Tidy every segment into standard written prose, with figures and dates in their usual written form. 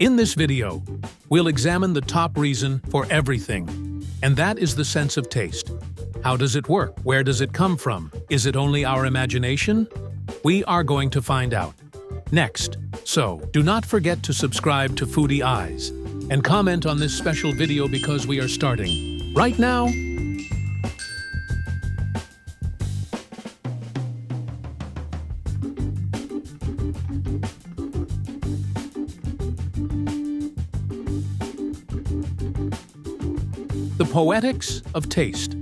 In this video, we'll examine the top reason for everything, and that is the sense of taste. How does it work? Where does it come from? Is it only our imagination? We are going to find out next. So, do not forget to subscribe to Foodie Eyes and comment on this special video because we are starting right now. The poetics of taste.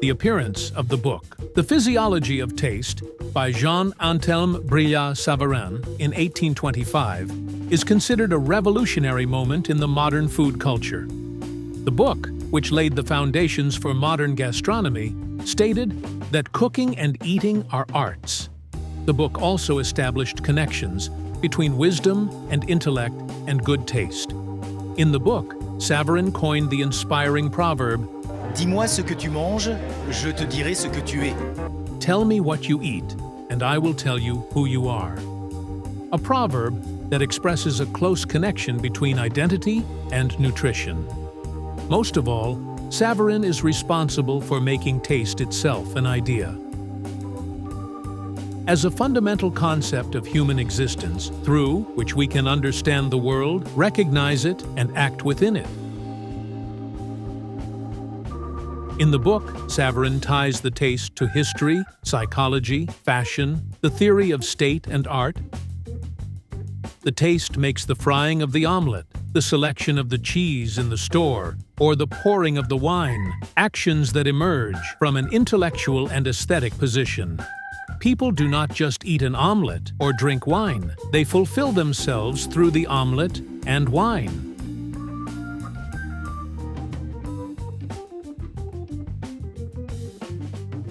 The appearance of the book, The Physiology of Taste, by Jean-Antelme Brillat-Savarin in 1825, is considered a revolutionary moment in the modern food culture. The book, which laid the foundations for modern gastronomy, stated that cooking and eating are arts. The book also established connections between wisdom and intellect and good taste. In the book, Savarin coined the inspiring proverb, Dis-moi ce que tu manges, je te dirai ce que tu es. Tell me what you eat, and I will tell you who you are. A proverb that expresses a close connection between identity and nutrition. Most of all, Savarin is responsible for making taste itself an idea. As a fundamental concept of human existence, through which we can understand the world, recognize it, and act within it. In the book, Savarin ties the taste to history, psychology, fashion, the theory of state and art. The taste makes the frying of the omelet, the selection of the cheese in the store, or the pouring of the wine, actions that emerge from an intellectual and aesthetic position. People do not just eat an omelet or drink wine, they fulfill themselves through the omelet and wine.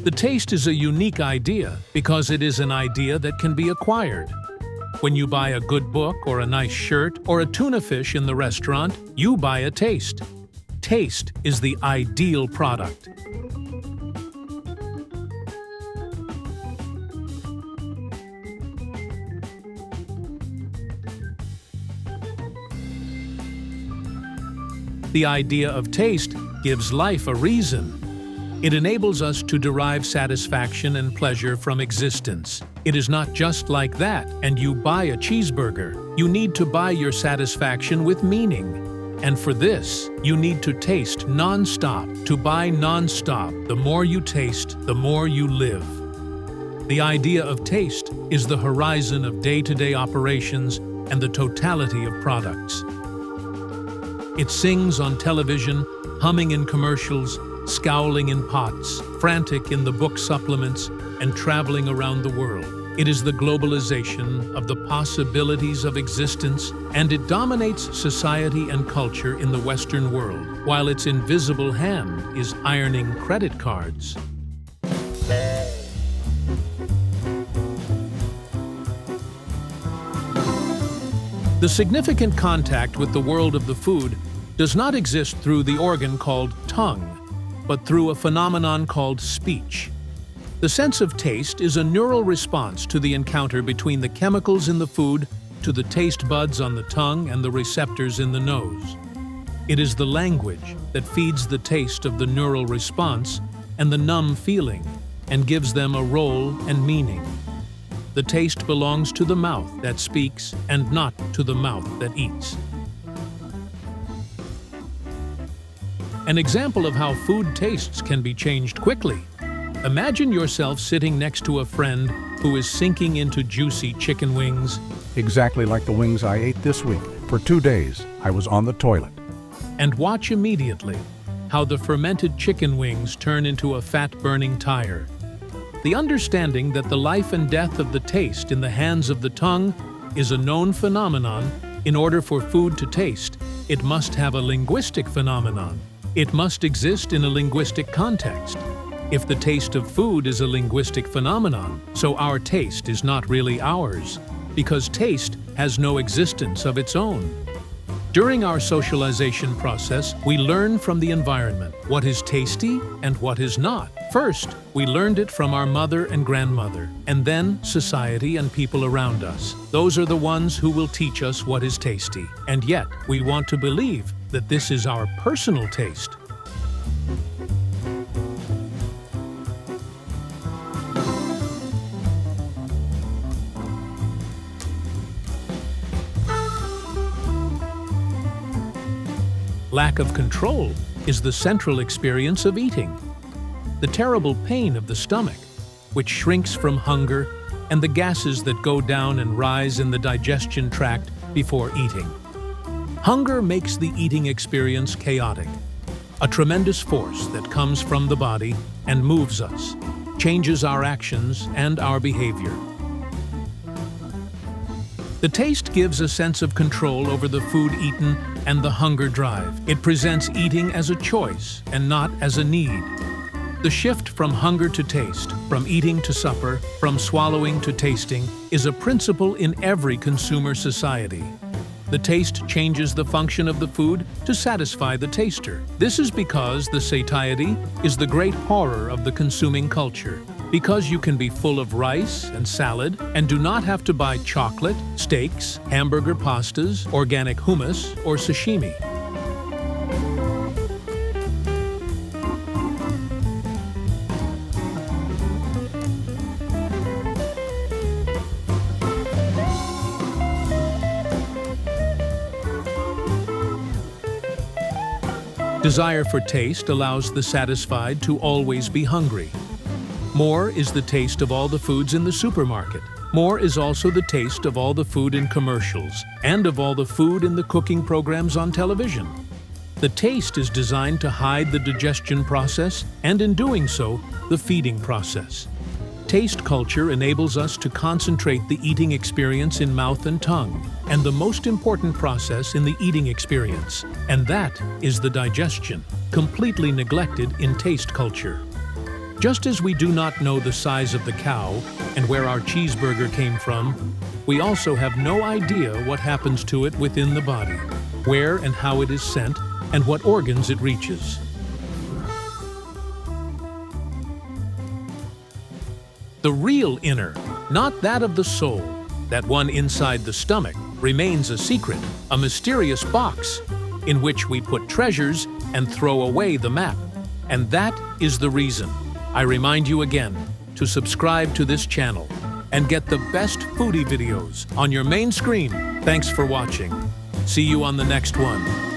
The taste is a unique idea because it is an idea that can be acquired. When you buy a good book or a nice shirt or a tuna fish in the restaurant, you buy a taste. Taste is the ideal product. The idea of taste gives life a reason. It enables us to derive satisfaction and pleasure from existence. It is not just like that, and you buy a cheeseburger. You need to buy your satisfaction with meaning. And for this, you need to taste non-stop. To buy non-stop, the more you taste, the more you live. The idea of taste is the horizon of day-to-day operations and the totality of products. It sings on television, humming in commercials, scowling in pots, frantic in the book supplements, and traveling around the world. It is the globalization of the possibilities of existence, and it dominates society and culture in the Western world, while its invisible hand is ironing credit cards. The significant contact with the world of the food does not exist through the organ called tongue, but through a phenomenon called speech. The sense of taste is a neural response to the encounter between the chemicals in the food, to the taste buds on the tongue and the receptors in the nose. It is the language that feeds the taste of the neural response and the numb feeling, and gives them a role and meaning. The taste belongs to the mouth that speaks and not to the mouth that eats. An example of how food tastes can be changed quickly. Imagine yourself sitting next to a friend who is sinking into juicy chicken wings. Exactly like the wings I ate this week. For 2 days, I was on the toilet. And watch immediately how the fermented chicken wings turn into a fat-burning tire. The understanding that the life and death of the taste in the hands of the tongue is a known phenomenon. In order for food to taste, it must have a linguistic phenomenon. It must exist in a linguistic context. If the taste of food is a linguistic phenomenon, so our taste is not really ours, because taste has no existence of its own. During our socialization process, we learn from the environment what is tasty and what is not. First, we learned it from our mother and grandmother, and then society and people around us. Those are the ones who will teach us what is tasty. And yet, we want to believe that this is our personal taste. Lack of control is the central experience of eating. The terrible pain of the stomach, which shrinks from hunger, and the gases that go down and rise in the digestion tract before eating. Hunger makes the eating experience chaotic, a tremendous force that comes from the body and moves us, changes our actions and our behavior. The taste gives a sense of control over the food eaten and the hunger drive. It presents eating as a choice and not as a need. The shift from hunger to taste, from eating to supper, from swallowing to tasting, is a principle in every consumer society. The taste changes the function of the food to satisfy the taster. This is because the satiety is the great horror of the consuming culture. Because you can be full of rice and salad and do not have to buy chocolate, steaks, hamburger pastas, organic hummus, or sashimi. Desire for taste allows the satisfied to always be hungry. More is the taste of all the foods in the supermarket. More is also the taste of all the food in commercials and of all the food in the cooking programs on television. The taste is designed to hide the digestion process and, in doing so, the feeding process. Taste culture enables us to concentrate the eating experience in mouth and tongue, and the most important process in the eating experience, and that is the digestion, completely neglected in taste culture. Just as we do not know the size of the cow and where our cheeseburger came from, we also have no idea what happens to it within the body, where and how it is sent, and what organs it reaches. The real inner, not that of the soul, that one inside the stomach, remains a secret, a mysterious box in which we put treasures and throw away the map. And that is the reason I remind you again to subscribe to this channel and get the best foodie videos on your main screen. Thanks for watching. See you on the next one.